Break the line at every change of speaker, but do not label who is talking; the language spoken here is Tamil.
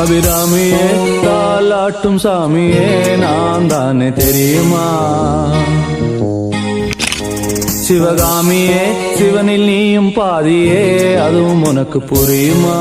அபிராமியே தாலாட்டும் சாமியே நான் தானே தெரியுமா? சிவகாமியே சிவனில் நீயும் பாதியே அதுவும் உனக்கு புரியுமா?